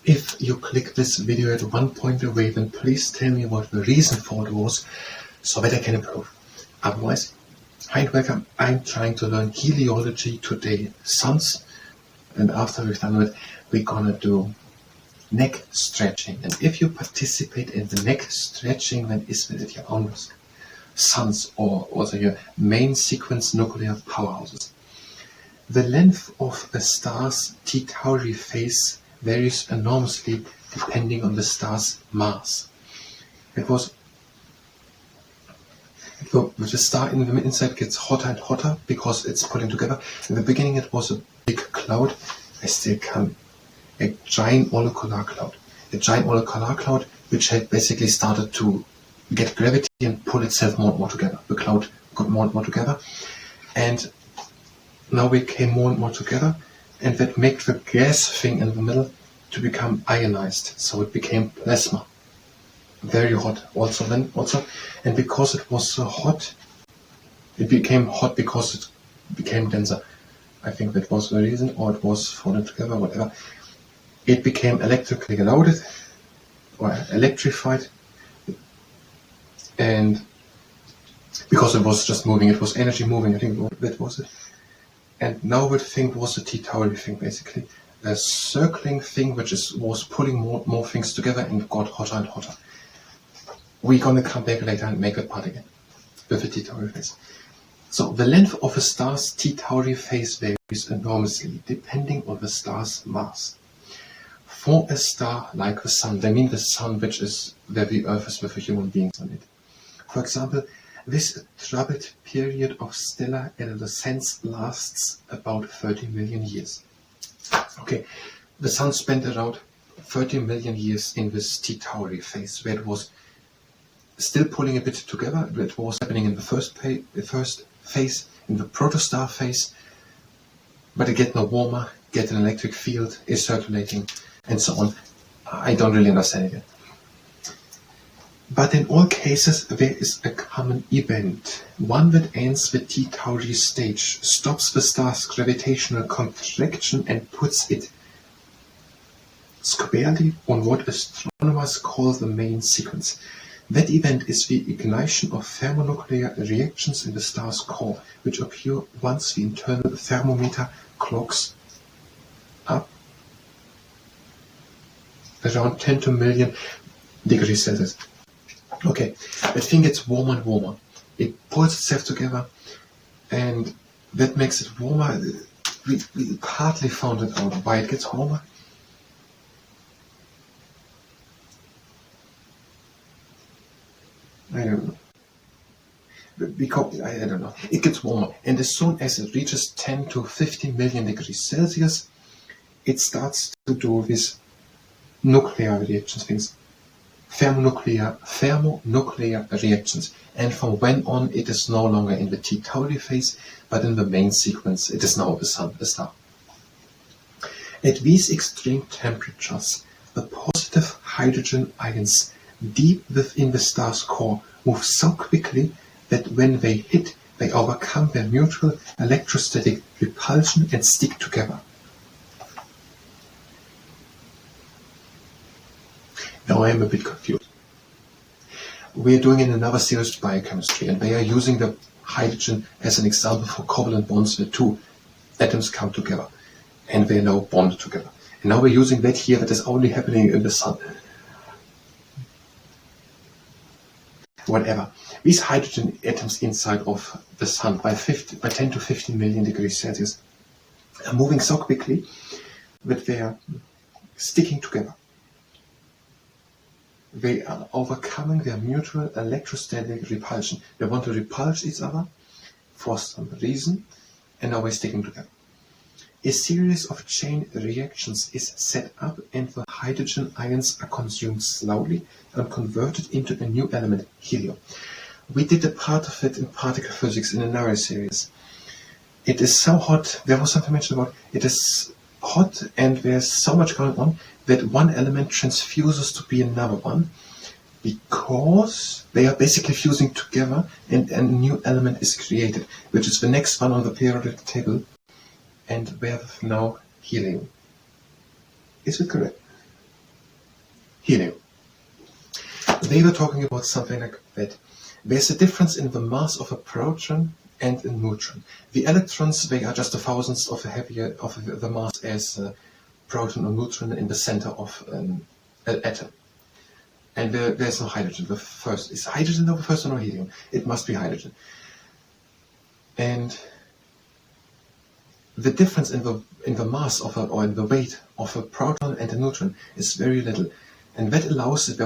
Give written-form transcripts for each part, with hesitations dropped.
If you click this video at one point away, then please tell me what the reason for it was, so that I can improve. Otherwise, hi and welcome. I'm trying to learn Heliology today, suns, and after we've done it, we're gonna do neck stretching. And if you participate in the neck stretching, then is it your own risk. Suns, or also your main sequence nuclear powerhouses. The length of a star's T Tauri phase varies enormously depending on the star's mass. With the star in the inside gets hotter and hotter because it's pulling together. In the beginning it was a big cloud. I still can. A giant molecular cloud. A giant molecular cloud which had basically started to get gravity and pull itself more and more together. The cloud got more and more together. And now we came more and more together, and that made the gas thing in the middle to become ionized. So it became plasma. Very hot also, and because it was so hot, it became hot because it became denser. I think that was the reason, or it was falling together, whatever. It became electrically loaded or electrified, and because it was just moving, it was energy moving, I think that was it. And now the thing was a T Tauri thing, basically. A circling thing which was pulling more things together and got hotter and hotter. We're gonna come back later and make that part again with the T Tauri phase. So the length of a star's T Tauri phase varies enormously depending on the star's mass. For a star like the Sun, I mean the Sun which is where the Earth is with the human beings on it. For example, this troubled period of stellar adolescence lasts about 30 million years. Okay, the Sun spent around 30 million years in this T Tauri phase, where it was still pulling a bit together. It was happening in the first phase, in the protostar phase, but it gets no warmer, get an electric field, is circulating, and so on. I don't really understand it yet. But in all cases, there is a common event, one that ends the T Tauri stage, stops the star's gravitational contraction and puts it squarely on what astronomers call the main sequence. That event is the ignition of thermonuclear reactions in the star's core, which occur once the internal thermometer clocks up around 10 to million degrees Celsius. Okay, the thing gets warmer and warmer. It pulls itself together, and that makes it warmer. We partly found it out why it gets warmer. I don't know. Because I don't know. It gets warmer, and as soon as it reaches 10 to 15 million degrees Celsius, it starts to do these nuclear reactions things. Thermonuclear reactions, and from when on it is no longer in the T Tauri phase, but in the main sequence. It is now the Sun, the star. At these extreme temperatures, the positive hydrogen ions deep within the star's core move so quickly that when they hit, they overcome their mutual electrostatic repulsion and stick together. Now I am a bit confused. We are doing in another series biochemistry, and they are using the hydrogen as an example for covalent bonds where two atoms come together, and they are now bonded together. And now we're using that here that is only happening in the Sun. Whatever. These hydrogen atoms inside of the Sun by 10 to 15 million degrees Celsius are moving so quickly that they are sticking together. They are overcoming their mutual electrostatic repulsion. They want to repulse each other for some reason, and now we're sticking together. A series of chain reactions is set up, and the hydrogen ions are consumed slowly and converted into a new element, helium. We did a part of it in particle physics in another series. It is so hot, there was something mentioned about it is hot and there's so much going on that one element transfuses to be another one because they are basically fusing together and a new element is created, which is the next one on the periodic table, and we have now helium. Is it correct? helium. They were talking about something like that. There's a difference in the mass of a proton and a neutron. The electrons, they are just the thousandths of the mass as a proton or neutron in the center of an atom. And there's no hydrogen. Is hydrogen the first or no helium? It must be hydrogen. And the difference in the mass or in the weight of a proton and a neutron is very little. And that allows, it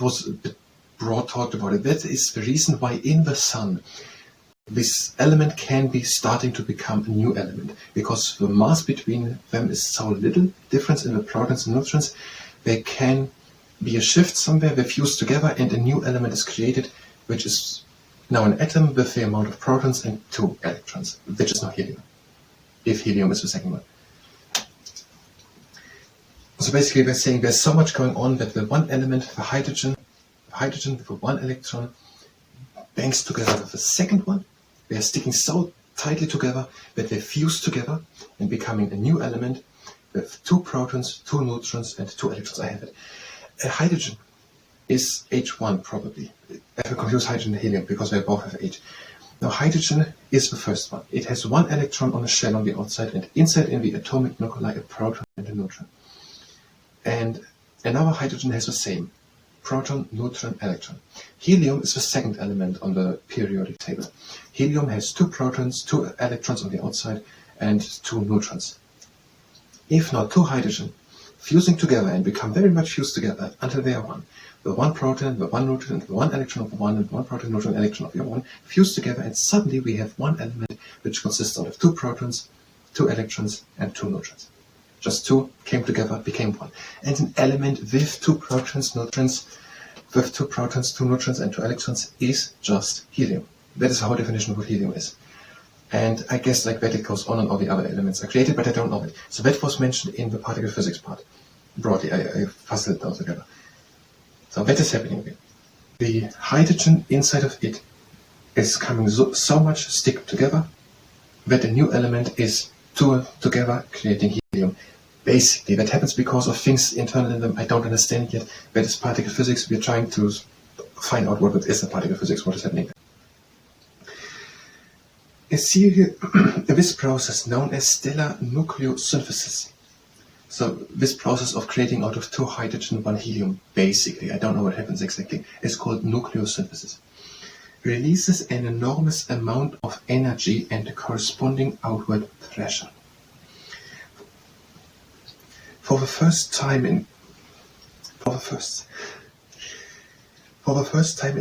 was a bit broad talked about it, that is the reason why in the sun this element can be starting to become a new element, because the mass between them is so little difference in the protons and neutrons. There can be a shift somewhere, they fuse together and a new element is created, which is now an atom with the amount of protons and 2 electrons, which is not helium, if helium is the second one. So basically we're saying there's so much going on that the one element, the hydrogen with the 1 electron bangs together with the second one. They are sticking so tightly together that they fuse together and becoming a new element with 2 protons, 2 neutrons and 2 electrons. I have it. Hydrogen is H1 probably. I have confused hydrogen and helium because they both have H. Now hydrogen is the first one. It has 1 electron on the shell on the outside, and inside in the atomic nuclei a proton and a neutron. And another hydrogen has the same. Proton, neutron, electron. Helium is the second element on the periodic table. Helium has 2 protons, 2 electrons on the outside and 2 neutrons. If now 2 hydrogen fusing together and become very much fused together until they are 1. The 1 proton, the 1 neutron, and the 1 electron of the 1, and the 1 proton, neutron, electron of the 1 fuse together, and suddenly we have 1 element which consists out of 2 protons, 2 electrons and 2 neutrons. Just 2 came together, became 1. And an element with 2 protons, with 2 protons, 2 neutrons and 2 electrons is just helium. That is the whole definition of what helium is. And I guess like that it goes on and all the other elements are created, but I don't know it. So that was mentioned in the particle physics part. Broadly, I puzzled it all together. So that is happening again. The hydrogen inside of it is coming so much stick together that a new element is 2 together creating helium. Basically, that happens because of things internal in them I don't understand yet. That is particle physics. We are trying to find out what is the particle physics, what is happening. This process known as stellar nucleosynthesis. So this process of creating out of 2 hydrogen, 1 helium, basically, I don't know what happens exactly, is called nucleosynthesis. Releases an enormous amount of energy and a corresponding outward pressure. For the first time in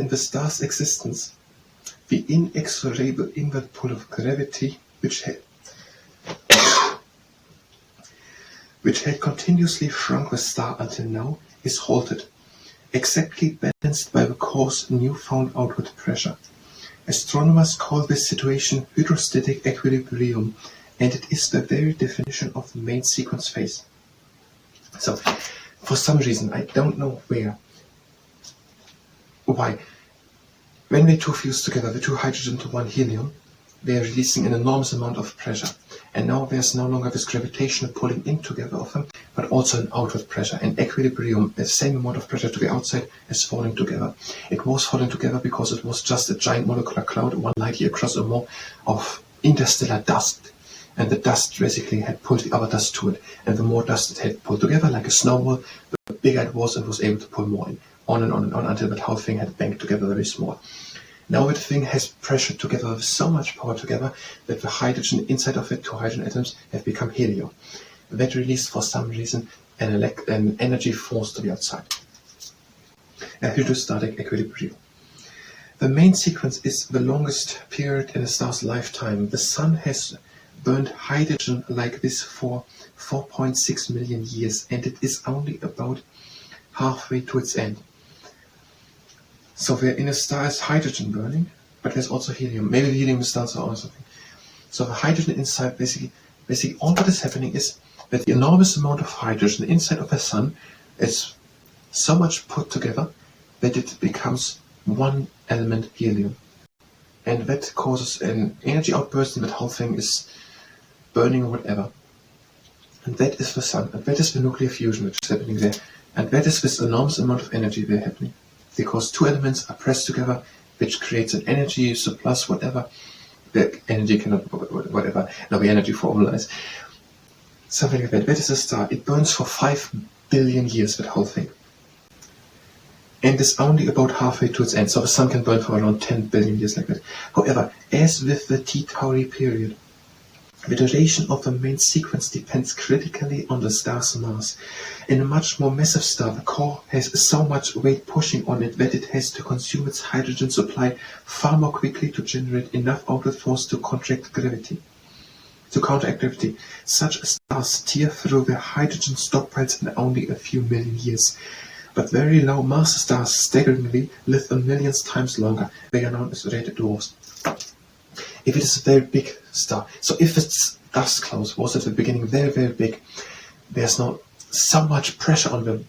the star's existence, the inexorable inward pull of gravity, which had continuously shrunk the star until now, is halted, exactly balanced by the coarse newfound outward pressure. Astronomers call this situation hydrostatic equilibrium, and it is the very definition of the main sequence phase. So, for some reason, I don't know why, when they 2 fuse together, the 2 hydrogen to 1 helium, they are releasing an enormous amount of pressure. And now there's no longer this gravitational pulling in together of them, but also an outward pressure. And equilibrium, the same amount of pressure to the outside as falling together. It was falling together because it was just a giant molecular cloud 1 light year across or more of interstellar dust. And the dust basically had pulled the other dust to it. And the more dust it had pulled together, like a snowball, the bigger it was and was able to pull more in. On and on and on until that whole thing had banked together very small. Now that thing has pressured together with so much power together that the hydrogen inside of it, 2 hydrogen atoms, have become helium. That released for some reason an energy force to the outside. A hydrostatic equilibrium. The main sequence is the longest period in a star's lifetime. The sun has burned hydrogen like this for 4.6 million years, and it is only about halfway to its end. So we're in a star is hydrogen burning, but there's also helium. Maybe the helium is also or something. So the hydrogen inside, basically all that is happening is that the enormous amount of hydrogen inside of the sun is so much put together that it becomes 1 element helium. And that causes an energy outburst, and that whole thing is burning or whatever. And that is the sun, and that is the nuclear fusion which is happening there. And that is this enormous amount of energy there happening. Because two elements are pressed together, which creates an energy surplus, whatever. The energy cannot, whatever, now the energy formula is. Something like that. That is a star. It burns for 5 billion years, that whole thing. And is only about halfway to its end. So the sun can burn for around 10 billion years like that. However, as with the T Tauri period, the duration of the main sequence depends critically on the star's mass. In a much more massive star, the core has so much weight pushing on it that it has to consume its hydrogen supply far more quickly to generate enough outward force to counteract gravity. Such stars tear through their hydrogen stockpiles in only a few million years. But very low mass stars staggeringly live a million times longer. They are known as red dwarfs. If it is a very big star, so if its dust cloud was at the beginning very, very big, there's not so much pressure on the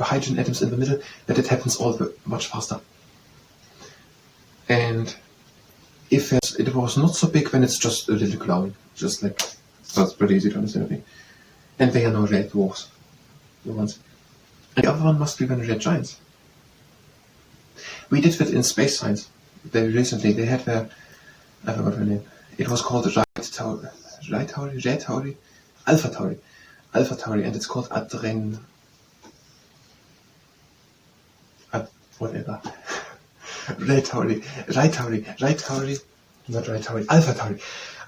hydrogen atoms in the middle that it happens all much faster. And if it was not so big, then it's just a little glowing, just like, so it's pretty easy to understand, I think. And they are now red dwarfs, the ones. And the other one must be then red giants. We did that in space science. Very recently, they had their, I forgot her name. It was called Alpha Tauri, and it's called whatever. Alpha Tauri.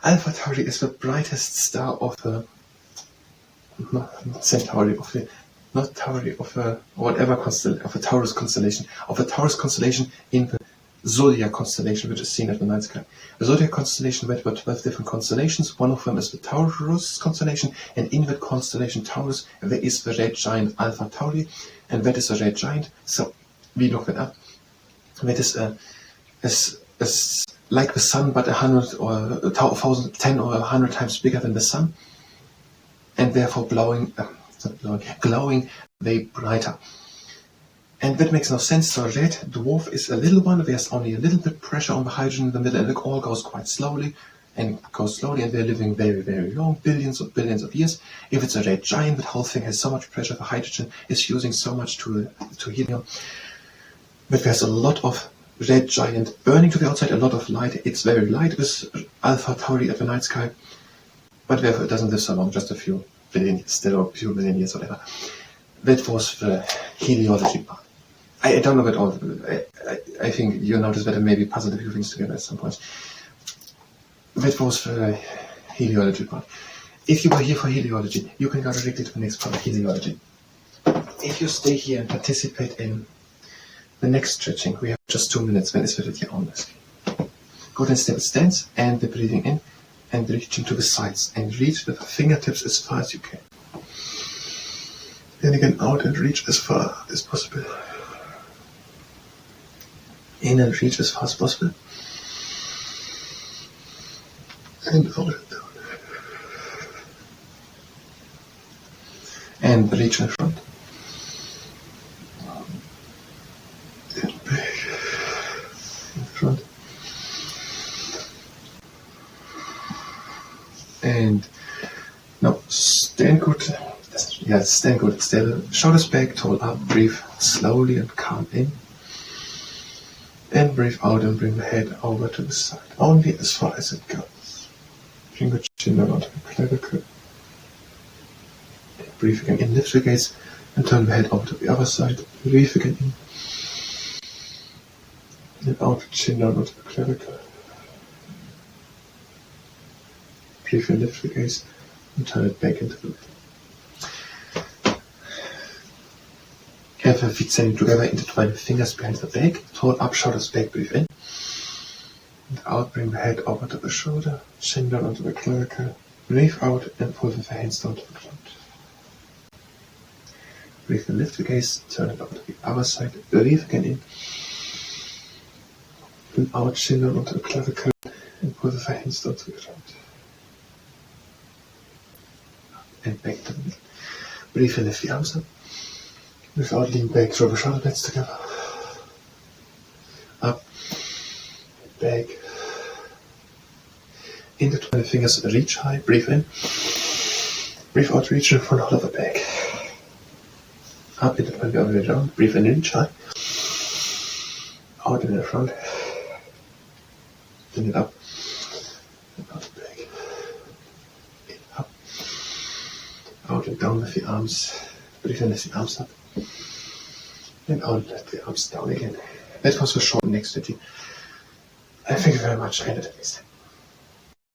Alpha Tauri is the brightest star of the Centauri, of the not Tauri, of a whatever constellation, of a Taurus constellation, in the Zodiac constellation, which is seen at the night sky. The Zodiac constellation had about 12 different constellations. One of them is the Taurus constellation, and in that constellation Taurus there is the red giant Alpha Tauri, and that is a red giant. So we look that up. That is like the sun, but 100 or 1,000, 10 or 100 times bigger than the sun, and therefore glowing way brighter. And that makes no sense. So red dwarf is a little one. There's only a little bit pressure on the hydrogen in the middle, and it all goes quite slowly, and they're living very, very long, billions of years. If it's a red giant, the whole thing has so much pressure. The hydrogen is fusing so much to helium. But there's a lot of red giant burning to the outside, a lot of light. It's very light with Alpha Tauri at the night sky, but therefore it doesn't live so long, just a few billion years, still a few million years, whatever. That was the heliology part. I don't know at all. I think you notice that I maybe puzzled a few things together at some point. That was the heliology part. If you were here for heliology, you can go directly to the next part of heliology. If you stay here and participate in the next stretching, we have just 2 minutes, then it's at your own risk. Go to stable stance and the breathing in and reaching to the sides and reach with the fingertips as far as you can. Then again out and reach as far as possible. In and reach as far as possible. And out and down. And reach in front. And back. In front. And now stand good. Yeah, stand good. Stay shoulders back, tall up, breathe slowly and calm in. And breathe out and bring the head over to the side. Only as far as it goes. Bring the chin down onto the clavicle. Breathe again in, lift the gaze and turn the head over to the other side. Breathe again in. And out, chin down onto the clavicle. Breathe and lift the gaze and turn it back into the middle. Have the feet standing together, intertwine the fingers behind the back, tall up, shoulders back, breathe in. And out, bring the head over to the shoulder, chin down onto the clavicle. Breathe out and pull with the hands down to the ground. Breathe and lift the gaze, turn it over to the other side. Breathe again in. And out, chin down onto the clavicle and pull with the hands down to the ground. And back to the middle. Breathe and lift the arms up. Without lean back, draw the shoulder blades together. Up, back. Intertwine the fingers, reach high, breathe in. Breathe out, reach in front, hold the back. Up in the front, the other way down. Breathe in, try. Out in the front. In it up. And out and back. In, up. Out and down with the arms. Breathe in, lift the arms up. And out, let the arms down again. That was for short neck stretching. Thank you very much. I ended it.